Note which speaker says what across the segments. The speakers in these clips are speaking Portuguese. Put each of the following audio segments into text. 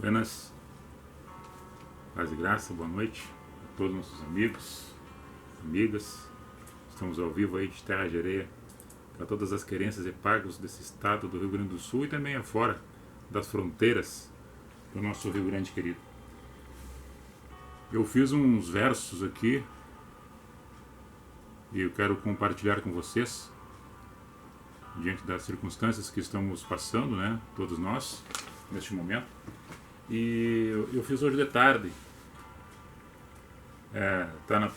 Speaker 1: Buenas, paz e graça, boa noite a todos nossos amigos, amigas. Estamos ao vivo aí de Terra de Areia para todas as querências e pagos desse estado do Rio Grande do Sul e também afora das fronteiras do nosso Rio Grande querido. Eu fiz uns versos aqui e eu quero compartilhar com vocês diante das circunstâncias que estamos passando, né, todos nós, neste momento. E eu fiz hoje de tarde. Tá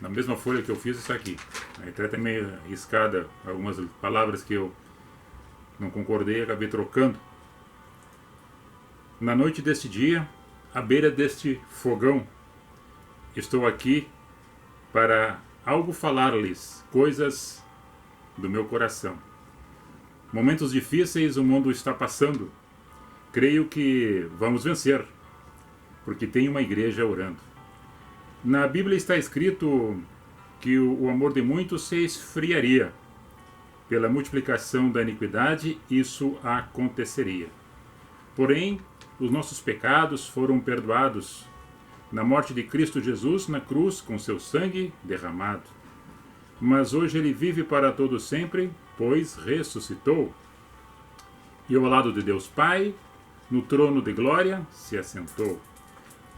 Speaker 1: na mesma folha que eu fiz, está aqui. A letra é meio riscada, algumas palavras que eu não concordei e acabei trocando. Na noite deste dia, à beira deste fogão, estou aqui para algo falar-lhes, coisas do meu coração. Momentos difíceis o mundo está passando. Creio que vamos vencer, porque tem uma igreja orando. Na Bíblia está escrito que o amor de muitos se esfriaria. Pela multiplicação da iniquidade, isso aconteceria. Porém, os nossos pecados foram perdoados na morte de Cristo Jesus na cruz com seu sangue derramado. Mas hoje ele vive para todo sempre, pois ressuscitou. E ao lado de Deus Pai, no trono de glória, se assentou.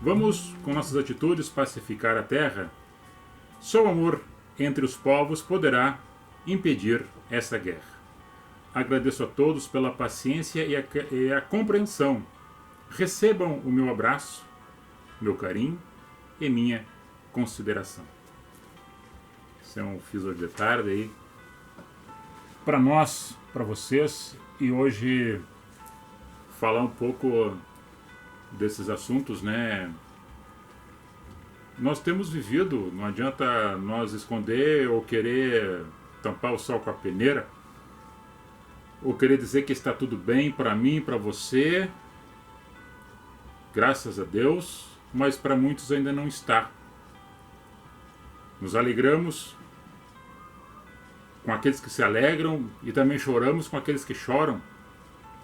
Speaker 1: Vamos, com nossas atitudes, pacificar a terra. Só o amor entre os povos poderá impedir essa guerra. Agradeço a todos pela paciência e a compreensão. Recebam o meu abraço, meu carinho e minha consideração. Isso é um fiz hoje de tarde aí para nós, para vocês, e hoje falar um pouco desses assuntos, né? Nós temos vivido, não adianta nós esconder ou querer tampar o sol com a peneira, ou querer dizer que está tudo bem para mim, para você, graças a Deus, mas para muitos ainda não está. Nos alegramos com aqueles que se alegram e também choramos com aqueles que choram.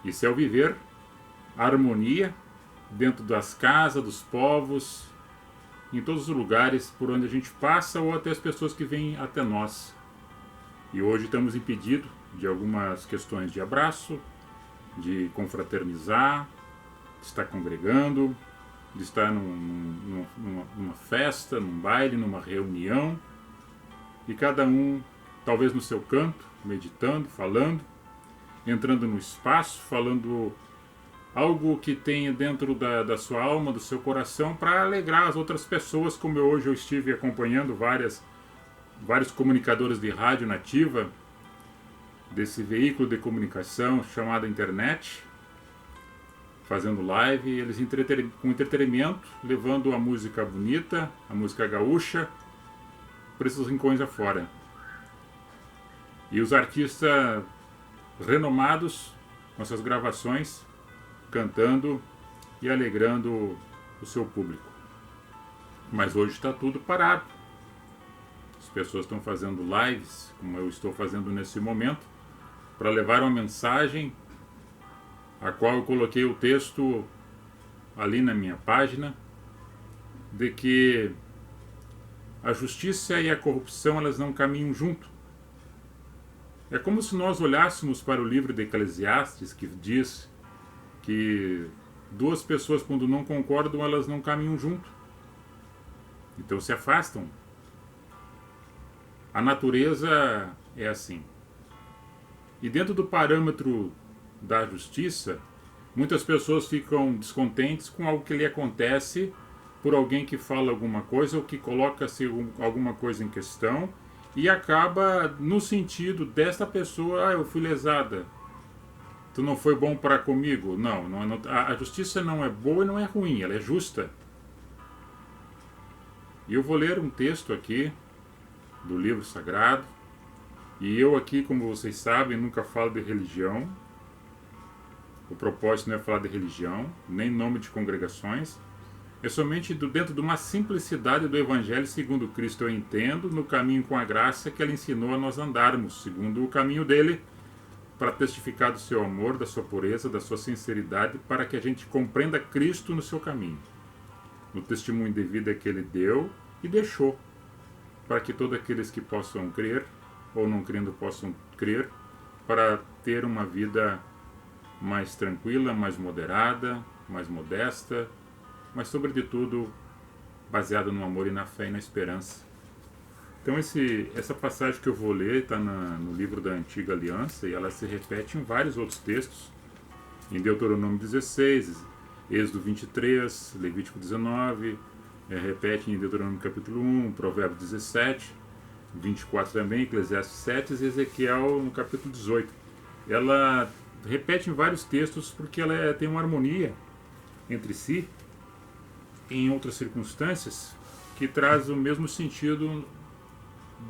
Speaker 1: Isso é o viver a harmonia dentro das casas, dos povos, em todos os lugares por onde a gente passa ou até as pessoas que vêm até nós. E hoje estamos impedidos de algumas questões de abraço, de confraternizar, de estar congregando, de estar numa festa, num baile, numa reunião, e cada um talvez no seu canto, meditando, falando, entrando no espaço, falando algo que tenha dentro da sua alma, do seu coração, para alegrar as outras pessoas, como hoje eu estive acompanhando vários comunicadores de rádio nativa, desse veículo de comunicação chamado internet, fazendo live, eles com entretenimento, levando a música bonita, a música gaúcha, para esses rincões afora. E os artistas renomados, com suas gravações, cantando e alegrando o seu público. Mas hoje está tudo parado. As pessoas estão fazendo lives, como eu estou fazendo nesse momento, para levar uma mensagem, a qual eu coloquei o texto ali na minha página, de que a justiça e a corrupção elas não caminham junto. É como se nós olhássemos para o livro de Eclesiastes, que diz que duas pessoas, quando não concordam, elas não caminham junto. Então se afastam. A natureza é assim. E dentro do parâmetro da justiça, muitas pessoas ficam descontentes com algo que lhe acontece por alguém que fala alguma coisa ou que coloca-se alguma coisa em questão e acaba no sentido desta pessoa, eu fui lesada, tu não foi bom para comigo. Não, a justiça não é boa e não é ruim, ela é justa. E eu vou ler um texto aqui do livro sagrado, e eu aqui, como vocês sabem, nunca falo de religião. O propósito não é falar de religião, nem nome de congregações. É somente dentro de uma simplicidade do Evangelho segundo Cristo eu entendo, no caminho com a graça que Ele ensinou a nós andarmos, segundo o caminho dele, para testificar do seu amor, da sua pureza, da sua sinceridade, para que a gente compreenda Cristo no seu caminho, no testemunho de vida que ele deu e deixou, para que todos aqueles que possam crer, ou não crendo possam crer, para ter uma vida mais tranquila, mais moderada, mais modesta, mas sobretudo baseada no amor e na fé e na esperança. Então essa passagem que eu vou ler está no livro da Antiga Aliança e ela se repete em vários outros textos, em Deuteronômio 16, Êxodo 23, Levítico 19, repete em Deuteronômio capítulo 1, Provérbios 17, 24 também, Eclesiastes 7 e Ezequiel no capítulo 18. Ela repete em vários textos porque ela tem uma harmonia entre si, em outras circunstâncias, que traz o mesmo sentido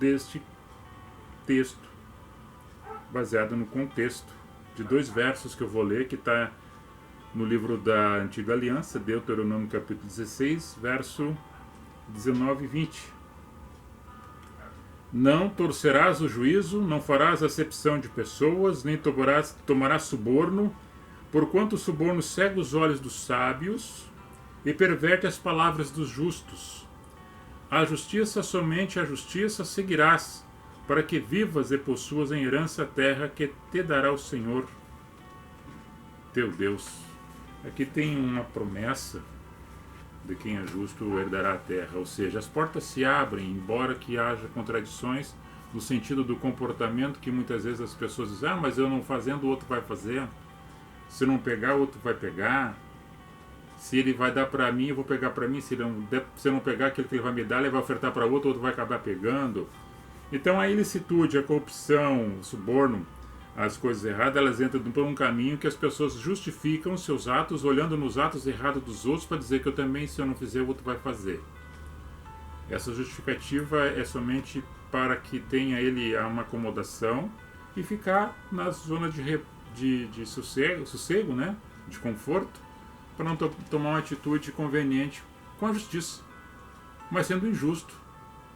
Speaker 1: deste texto, baseado no contexto de dois versos que eu vou ler, que está no livro da Antiga Aliança, Deuteronômio capítulo 16, verso 19 e 20. Não torcerás o juízo, não farás acepção de pessoas, nem tomarás suborno, porquanto o suborno cega os olhos dos sábios e perverte as palavras dos justos. A justiça, somente a justiça seguirás, para que vivas e possuas em herança a terra que te dará o Senhor, teu Deus. Aqui tem uma promessa de quem é justo herdará a terra, ou seja, as portas se abrem, embora que haja contradições no sentido do comportamento que muitas vezes as pessoas dizem, mas eu não fazendo, o outro vai fazer, se não pegar, o outro vai pegar, se ele vai dar para mim, eu vou pegar para mim, se eu não pegar aquilo que ele vai me dar, ele vai ofertar para outro, o outro vai acabar pegando. Então a ilicitude, a corrupção, o suborno, as coisas erradas, elas entram por um caminho que as pessoas justificam seus atos, olhando nos atos errados dos outros para dizer que eu também, se eu não fizer, o outro vai fazer. Essa justificativa é somente para que tenha ele uma acomodação e ficar na zona de sossego, né? De conforto, para não tomar uma atitude conveniente com a justiça, mas sendo injusto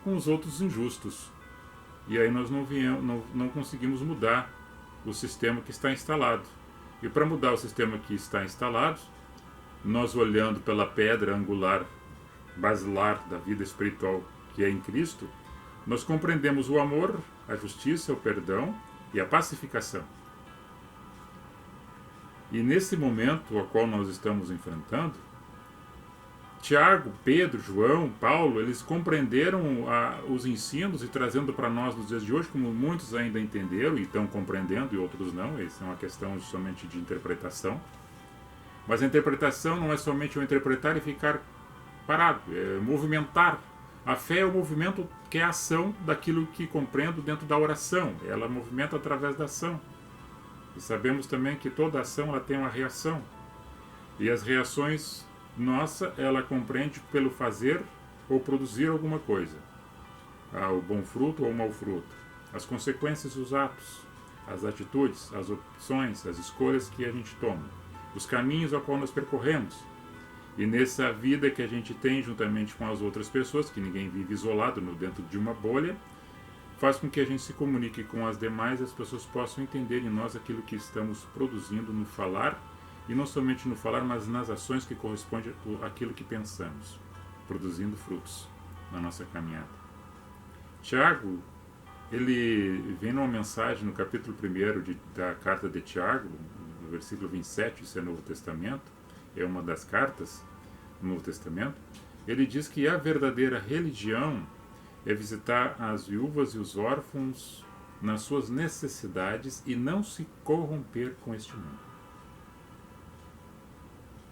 Speaker 1: com os outros injustos. E aí nós não conseguimos mudar o sistema que está instalado. E para mudar o sistema que está instalado, nós olhando pela pedra angular, basilar da vida espiritual que é em Cristo, nós compreendemos o amor, a justiça, o perdão e a pacificação. E nesse momento ao qual nós estamos enfrentando, Tiago, Pedro, João, Paulo, eles compreenderam os ensinos e trazendo para nós nos dias de hoje, como muitos ainda entenderam e estão compreendendo e outros não, isso é uma questão somente de interpretação. Mas a interpretação não é somente eu interpretar e ficar parado, é movimentar. A fé é o movimento que é a ação daquilo que compreendo dentro da oração, ela movimenta através da ação. E sabemos também que toda ação ela tem uma reação. E as reações, nossa, ela compreende pelo fazer ou produzir alguma coisa. O bom fruto ou o mau fruto. As consequências dos atos, as atitudes, as opções, as escolhas que a gente toma. Os caminhos ao qual nós percorremos. E nessa vida que a gente tem juntamente com as outras pessoas, que ninguém vive isolado dentro de uma bolha, faz com que a gente se comunique com as demais e as pessoas possam entender em nós aquilo que estamos produzindo no falar, e não somente no falar, mas nas ações que correspondem àquilo que pensamos, produzindo frutos na nossa caminhada. Tiago, ele vem numa mensagem no capítulo 1 da carta de Tiago, no versículo 27, isso é Novo Testamento, é uma das cartas do Novo Testamento, ele diz que a verdadeira religião é visitar as viúvas e os órfãos nas suas necessidades e não se corromper com este mundo.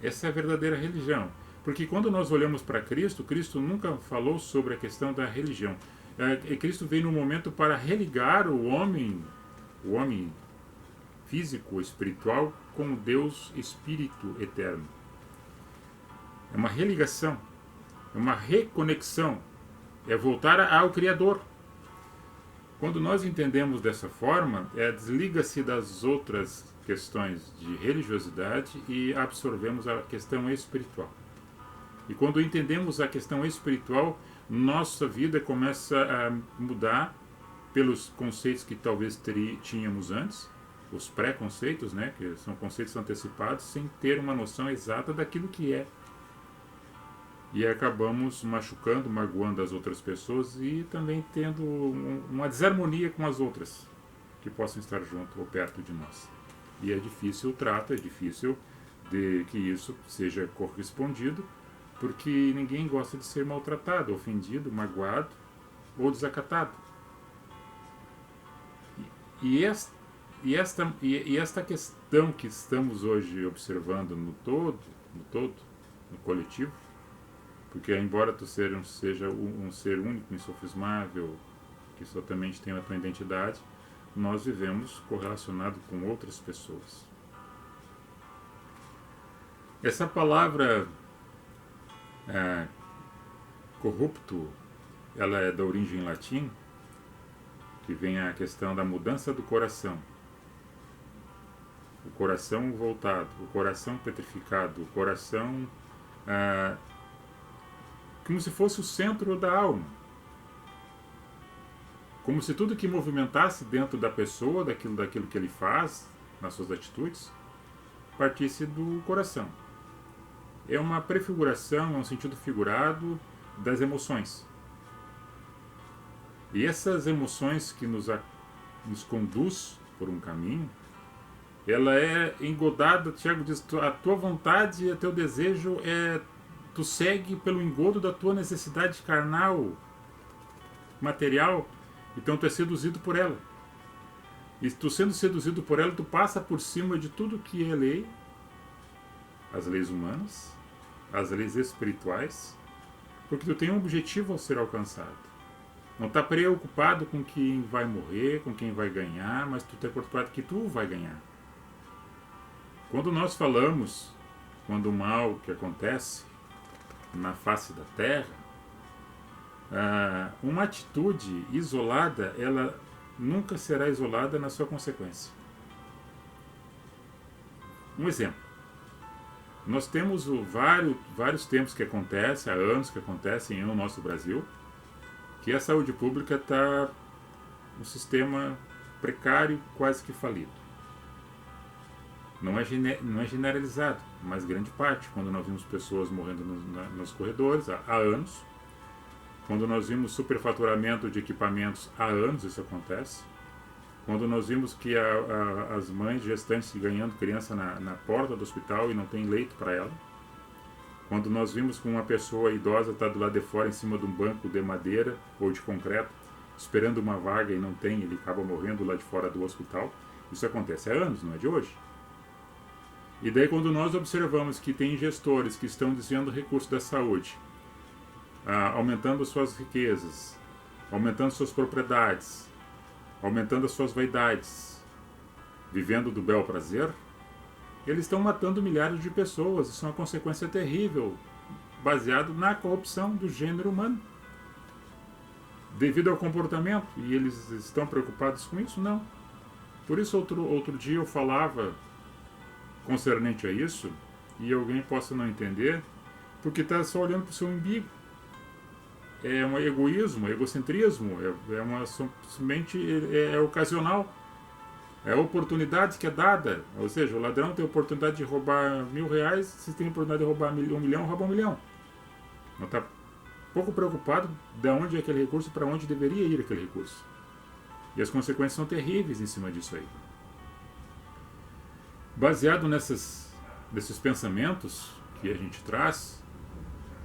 Speaker 1: Essa é a verdadeira religião. Porque quando nós olhamos para Cristo, Cristo nunca falou sobre a questão da religião. Cristo veio no momento para religar o homem físico, espiritual, com o Deus Espírito eterno. É uma religação, é uma reconexão. É voltar ao Criador. Quando nós entendemos dessa forma, desliga-se das outras questões de religiosidade e absorvemos a questão espiritual. E quando entendemos a questão espiritual, nossa vida começa a mudar pelos conceitos que talvez tínhamos antes, os preconceitos, né, que são conceitos antecipados, sem ter uma noção exata daquilo que é. E acabamos machucando, magoando as outras pessoas e também tendo uma desarmonia com as outras que possam estar junto ou perto de nós. E é difícil o trato, é difícil de que isso seja correspondido, porque ninguém gosta de ser maltratado, ofendido, magoado ou desacatado. E esta questão que estamos hoje observando no todo, no coletivo, porque embora tu seja um ser único, insofismável, que somente tem a tua identidade, nós vivemos correlacionado com outras pessoas. Essa palavra corrupto, ela é da origem latim, que vem a questão da mudança do coração. O coração voltado, o coração petrificado, o coração como se fosse o centro da alma. Como se tudo que movimentasse dentro da pessoa, daquilo que ele faz, nas suas atitudes, partisse do coração. É uma prefiguração, é um sentido figurado das emoções. E essas emoções que nos conduz por um caminho, ela é engodada, Tiago diz, a tua vontade e o teu desejo tu segue pelo engodo da tua necessidade carnal, material, então tu é seduzido por ela. E tu sendo seduzido por ela, tu passa por cima de tudo que é lei, as leis humanas, as leis espirituais, porque tu tem um objetivo a ser alcançado. Não está preocupado com quem vai morrer, com quem vai ganhar, mas tu está preocupado que tu vai ganhar. Quando nós falamos, quando o mal que acontece na face da terra, uma atitude isolada, ela nunca será isolada na sua consequência. Um exemplo. Nós temos vários tempos que acontecem, há anos que acontecem no nosso Brasil, que a saúde pública está um sistema precário, quase que falido. Não é generalizado, mas grande parte. Quando nós vimos pessoas morrendo nos corredores há anos, quando nós vimos superfaturamento de equipamentos há anos, isso acontece. Quando nós vimos que as mães gestantes ganhando criança na porta do hospital e não tem leito para ela. Quando nós vimos que uma pessoa idosa está do lado de fora em cima de um banco de madeira ou de concreto, esperando uma vaga e não tem, ele acaba morrendo lá de fora do hospital. Isso acontece há anos, não é de hoje. E daí quando nós observamos que tem gestores que estão desviando recursos da saúde, aumentando suas riquezas, aumentando suas propriedades, aumentando as suas vaidades, vivendo do bel prazer, eles estão matando milhares de pessoas. Isso é uma consequência terrível, baseado na corrupção do gênero humano. Devido ao comportamento, e eles estão preocupados com isso? Não. Por isso outro dia eu falava concernente a isso, e alguém possa não entender, porque está só olhando para o seu umbigo. É um egoísmo, egocentrismo, simplesmente é ocasional. É a oportunidade que é dada. Ou seja, o ladrão tem a oportunidade de roubar R$1.000, se tem a oportunidade de roubar 1 milhão, rouba 1 milhão. Não está pouco preocupado de onde é aquele recurso, para onde deveria ir aquele recurso. E as consequências são terríveis em cima disso aí. Baseado nesses pensamentos que a gente traz,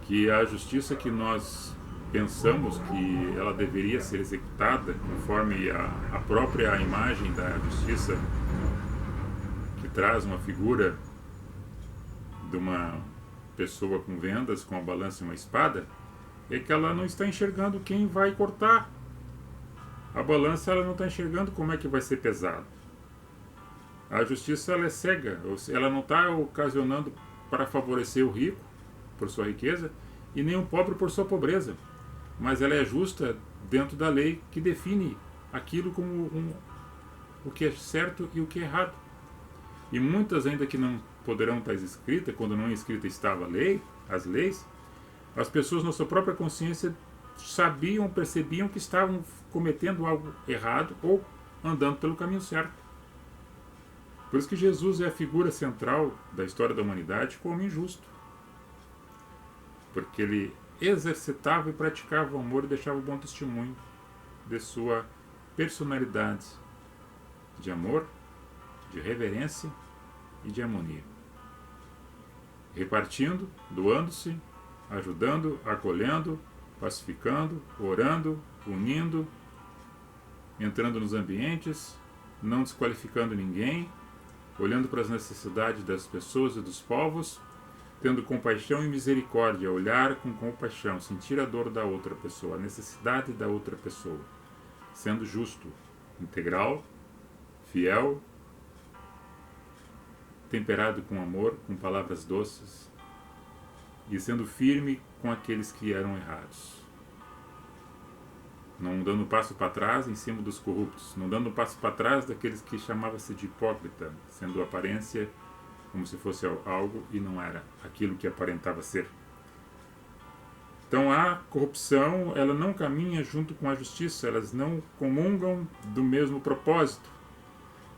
Speaker 1: que a justiça que nós pensamos que ela deveria ser executada conforme a própria imagem da justiça, que traz uma figura de uma pessoa com vendas, com a balança e uma espada, é que ela não está enxergando quem vai cortar. A balança ela não está enxergando como é que vai ser pesado. A justiça ela é cega, ela não está ocasionando para favorecer o rico por sua riqueza e nem o pobre por sua pobreza, mas ela é justa dentro da lei que define aquilo como o que é certo e o que é errado. E muitas ainda que não poderão estar escritas, quando não escrita estava a lei, as leis, as pessoas na sua própria consciência sabiam, percebiam que estavam cometendo algo errado ou andando pelo caminho certo. Por isso que Jesus é a figura central da história da humanidade como injusto. Porque ele exercitava e praticava o amor e deixava bom testemunho de sua personalidade de amor, de reverência e de harmonia. Repartindo, doando-se, ajudando, acolhendo, pacificando, orando, unindo, entrando nos ambientes, não desqualificando ninguém, olhando para as necessidades das pessoas e dos povos, tendo compaixão e misericórdia, olhar com compaixão, sentir a dor da outra pessoa, a necessidade da outra pessoa, sendo justo, integral, fiel, temperado com amor, com palavras doces e sendo firme com aqueles que eram errados. Não dando passo para trás em cima dos corruptos, não dando passo para trás daqueles que chamavam-se de hipócrita, sendo aparência como se fosse algo e não era aquilo que aparentava ser. Então a corrupção, ela não caminha junto com a justiça, elas não comungam do mesmo propósito.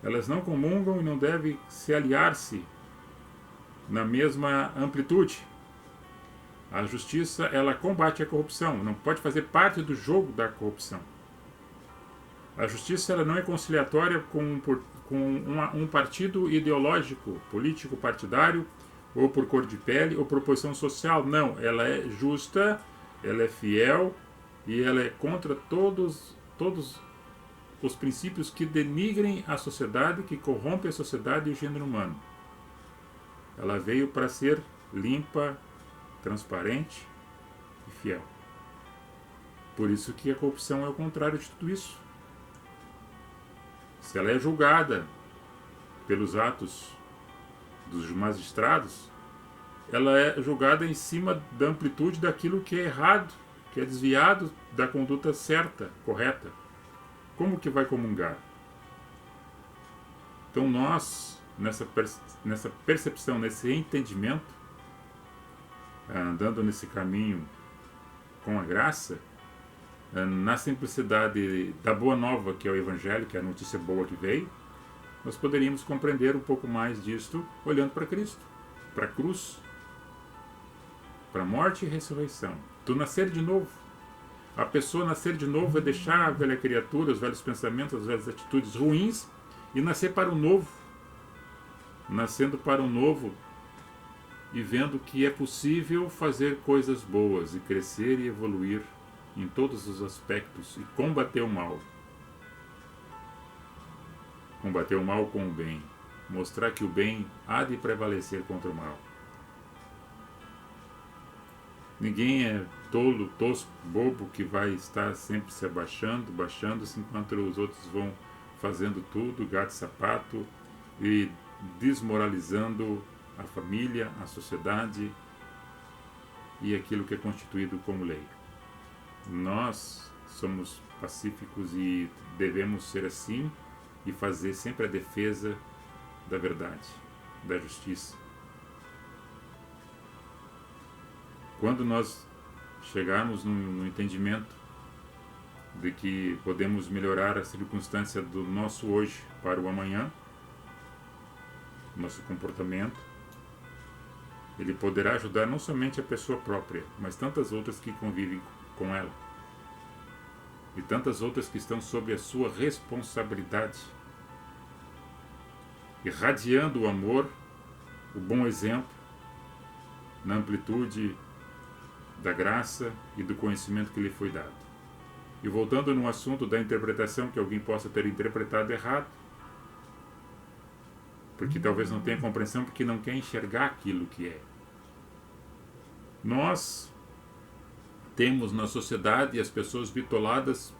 Speaker 1: Elas não comungam e não devem se aliar-se na mesma amplitude. A justiça, ela combate a corrupção, não pode fazer parte do jogo da corrupção. A justiça, ela não é conciliatória com um partido ideológico, político, partidário, ou por cor de pele, ou por posição social. Não, ela é justa, ela é fiel e ela é contra todos os princípios que denigrem a sociedade, que corrompem a sociedade e o gênero humano. Ela veio para ser limpa, transparente e fiel. Por isso que a corrupção é o contrário de tudo isso. Se ela é julgada pelos atos dos magistrados, ela é julgada em cima da amplitude daquilo que é errado, que é desviado da conduta certa, correta. Como que vai comungar? Então nós, nessa percepção, nesse entendimento, andando nesse caminho com a graça, na simplicidade da boa nova que é o Evangelho, que é a notícia boa que veio, nós poderíamos compreender um pouco mais disto olhando para Cristo, para a cruz, para a morte e ressurreição, do nascer de novo. A pessoa nascer de novo é deixar a velha criatura, os velhos pensamentos, as velhas atitudes ruins e nascer para o novo. Nascendo para o novo e vendo que é possível fazer coisas boas e crescer e evoluir em todos os aspectos e combater o mal. Combater o mal com o bem. Mostrar que o bem há de prevalecer contra o mal. Ninguém é tolo, tosco, bobo que vai estar sempre se baixando-se enquanto os outros vão fazendo tudo, gato e sapato, e desmoralizando a família, a sociedade e aquilo que é constituído como lei. Nós somos pacíficos e devemos ser assim e fazer sempre a defesa da verdade, da justiça. Quando nós chegarmos no entendimento de que podemos melhorar a circunstância do nosso hoje para o amanhã, nosso comportamento, ele poderá ajudar não somente a pessoa própria, mas tantas outras que convivem com ela. E tantas outras que estão sob a sua responsabilidade, irradiando o amor, o bom exemplo, na amplitude da graça e do conhecimento que lhe foi dado. E voltando no assunto da interpretação que alguém possa ter interpretado errado, porque talvez não tenha compreensão, porque não quer enxergar aquilo que é. Nós temos na sociedade as pessoas bitoladas,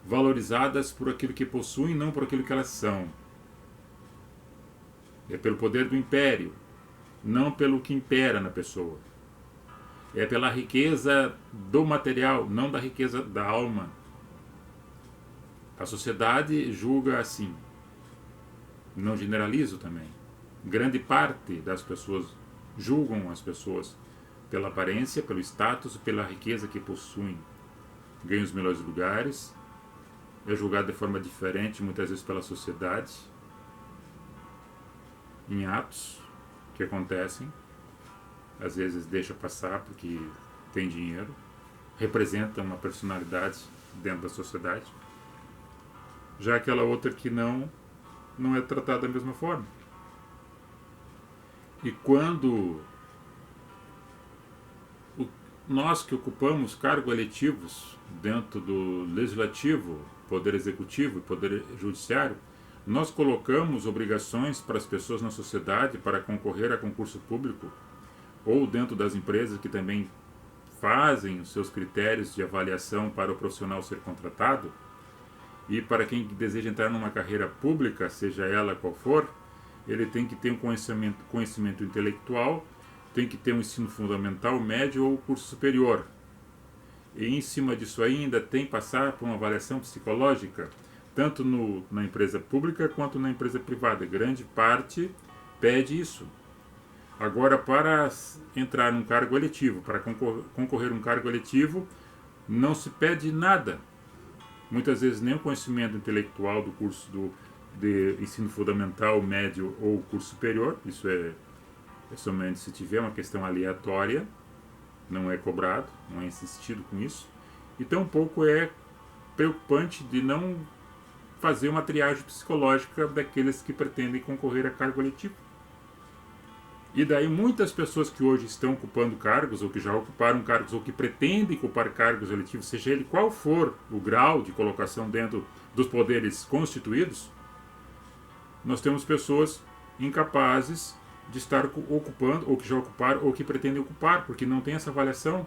Speaker 1: valorizadas por aquilo que possuem, não por aquilo que elas são. É pelo poder do império, não pelo que impera na pessoa. É pela riqueza do material, não da riqueza da alma. A sociedade julga assim. Não generalizo também. Grande parte das pessoas julgam as pessoas pela aparência, pelo status, pela riqueza que possuem. Ganham os melhores lugares. É julgado de forma diferente, muitas vezes pela sociedade. em atos que acontecem, às vezes deixa passar porque tem dinheiro, representa uma personalidade dentro da sociedade, já aquela outra que não é tratada da mesma forma. E quando nós que ocupamos cargos eletivos dentro do legislativo, poder executivo e poder judiciário, nós colocamos obrigações para as pessoas na sociedade para concorrer a concurso público, ou dentro das empresas que também fazem os seus critérios de avaliação para o profissional ser contratado. E para quem deseja entrar numa carreira pública, seja ela qual for, ele tem que ter um conhecimento intelectual, tem que ter um ensino fundamental, médio ou curso superior. E em cima disso ainda tem que passar por uma avaliação psicológica, tanto na empresa pública quanto na empresa privada. Grande parte pede isso. Agora, para entrar num cargo eletivo, para concorrer a um cargo eletivo, não se pede nada. Muitas vezes nem o conhecimento intelectual do curso de ensino fundamental, médio ou curso superior. Isso é somente se tiver uma questão aleatória, não é cobrado, não é insistido com isso. E tampouco é preocupante de não fazer uma triagem psicológica daqueles que pretendem concorrer a cargo eletivo. E daí muitas pessoas que hoje estão ocupando cargos, ou que já ocuparam cargos, ou que pretendem ocupar cargos eletivos, seja ele qual for o grau de colocação dentro dos poderes constituídos, nós temos pessoas incapazes de estar ocupando, ou que já ocuparam, ou que pretendem ocupar, porque não tem essa avaliação.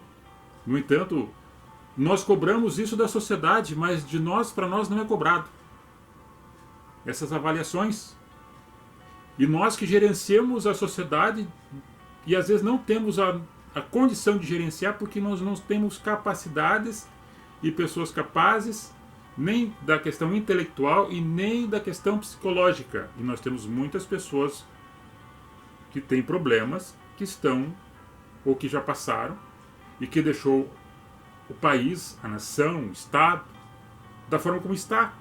Speaker 1: No entanto, nós cobramos isso da sociedade, mas de nós para nós não é cobrado essas avaliações. E nós que gerenciamos a sociedade e às vezes não temos a condição de gerenciar porque nós não temos capacidades e pessoas capazes nem da questão intelectual e nem da questão psicológica. E nós temos muitas pessoas que têm problemas, que estão ou que já passaram e que deixou o país, a nação, o Estado da forma como está.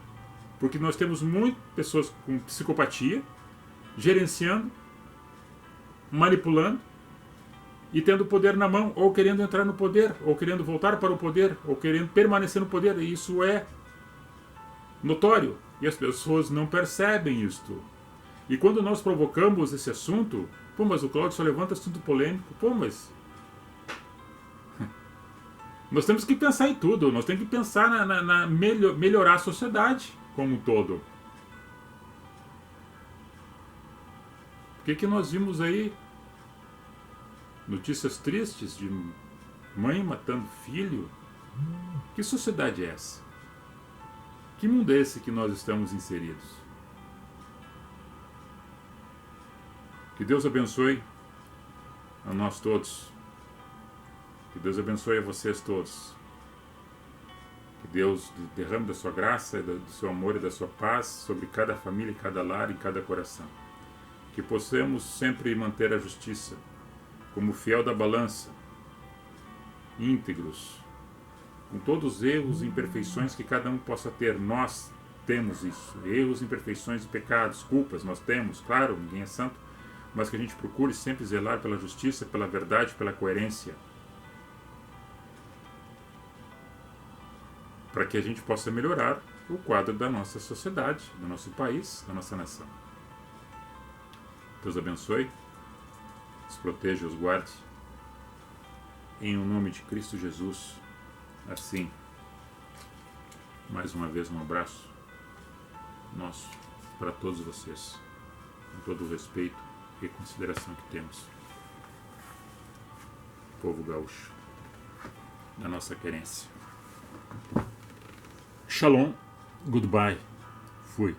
Speaker 1: Porque nós temos muitas pessoas com psicopatia gerenciando, manipulando e tendo o poder na mão, ou querendo entrar no poder, ou querendo voltar para o poder, ou querendo permanecer no poder. E isso é notório e as pessoas não percebem isto. E quando nós provocamos esse assunto, pô, mas o Cláudio só levanta assunto polêmico, pô, mas nós temos que pensar em tudo, nós temos que pensar na melhorar a sociedade como um todo. O que nós vimos aí? Notícias tristes de mãe matando filho. Que sociedade é essa? Que mundo é esse que nós estamos inseridos? Que Deus abençoe a nós todos. Que Deus abençoe a vocês todos. Que Deus derrame da sua graça, do seu amor e da sua paz sobre cada família, cada lar e cada coração. Que possamos sempre manter a justiça como fiel da balança, íntegros, com todos os erros e imperfeições que cada um possa ter. Nós temos isso, erros, imperfeições e pecados, culpas, nós temos, claro, ninguém é santo, mas que a gente procure sempre zelar pela justiça, pela verdade, pela coerência, para que a gente possa melhorar o quadro da nossa sociedade, do nosso país, da nossa nação. Deus abençoe, os proteja e os guarde. Em nome de Cristo Jesus, assim, mais uma vez um abraço nosso para todos vocês, com todo o respeito e consideração que temos. Povo gaúcho, da nossa querência. Shalom, goodbye, fui.